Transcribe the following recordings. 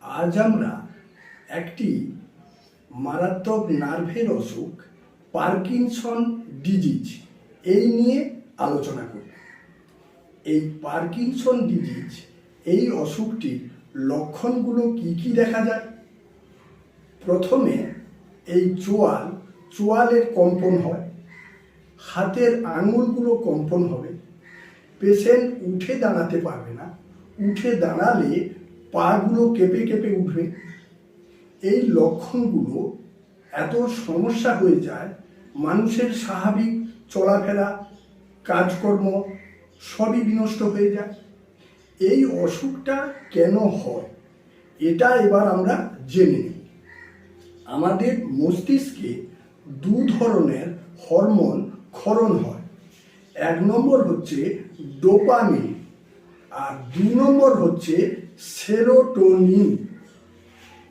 আজ আমরা একটি মারাত্মক নার্ভের অসুখ পার্কিনসন ডিজিজ এই নিয়ে আলোচনা করব। এই পার্কিনসন ডিজিজ এই অসুখটির লক্ষণগুলো কি দেখা যায়? প্রথমে এই চোয়ালের কম্পন হয়, হাতের আঙুলগুলো কম্পন হবে, পেশেন্ট উঠে দাঁড়াতে পারবে না, উঠে দাঁড়ালে পাগুলো কেঁপে কেঁপে উঠবে। এই লক্ষণগুলো এত সমস্যা হয়ে যায়, মানুষের স্বাভাবিক চলাফেরা কাজকর্ম সবই বিনষ্ট হয়ে যায়। এই অসুখটা কেন হয় এটা এবার আমরা জেনে নিই। আমাদের মস্তিষ্কে দু ধরনের হরমোন ক্ষরণ হয়। এক নম্বর হচ্ছে ডোপামিন আর দুই নম্বর হচ্ছে সেরোটোনিন।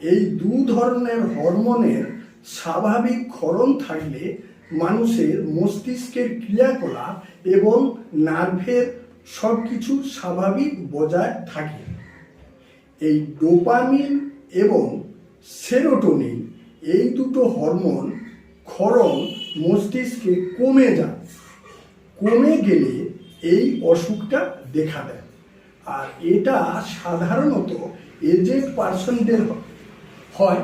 এই দু ধরনের হরমোনের স্বাভাবিক ক্ষরণ থাকলে মানুষের মস্তিষ্কের ক্রিয়াকলাপ এবং নার্ভের সব কিছু স্বাভাবিক বজায় থাকে। এই ডোপামিন এবং সেরোটোনিন এই দুটো হরমোন ক্ষরণ মস্তিষ্কে কমে যায়। কমে গেলে এই অসুখটা দেখা দেয়। আর এটা সাধারণত এজেড পার্সনদের হয়,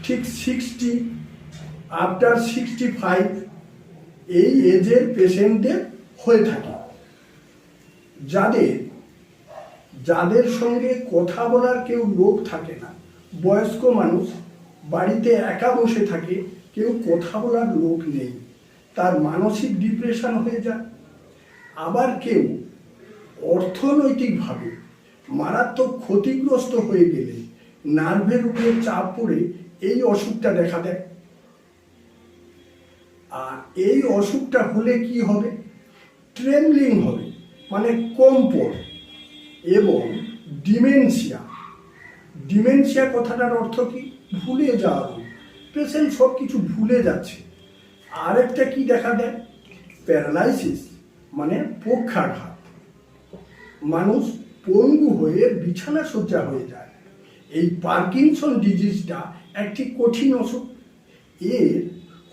ঠিক 60 আফটার 65 এই এজের পেশেন্টদের হয়ে থাকে। যাদের সঙ্গে কথা বলার কেউ লোক থাকে না, বয়স্ক মানুষ বাড়িতে একা বসে থাকে, কেউ কথা বলার লোক নেই, তার মানসিক ডিপ্রেশন হয়ে যায়। আবার কেউ অর্থনৈতিকভাবে মারাত্মক ক্ষতিগ্রস্ত হয়ে গেলে নার্ভের উপরে চাপ পড়ে এই অসুখটা দেখা দেয়। আর এই অসুখটা হলে কি হবে? ট্রেমলিং হবে, মানে কম্পন, এবং ডিমেনশিয়া কথাটার অর্থ কি? ভুলে যাওয়া। পেশেন্ট সব কিছু ভুলে যাচ্ছে। আরেকটা কি দেখা দেয়? প্যারালাইসিস, মানে পক্ষাঘাত। মানুষ পঙ্গু হয়ে বিছানা শয্যা হয়ে যায়। এই পার্কিনসন ডিজিজটা একটি কঠিন অসুখ। এর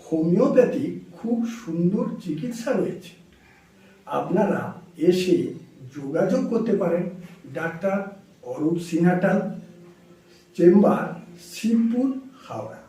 হোমিওপ্যাথি খুব সুন্দর চিকিৎসা রয়েছে। আপনারা এসে যোগাযোগ করতে পারেন। ডাক্তার অরূপ সিনহাটাল, চেম্বার, শিবপুর, হাওড়া।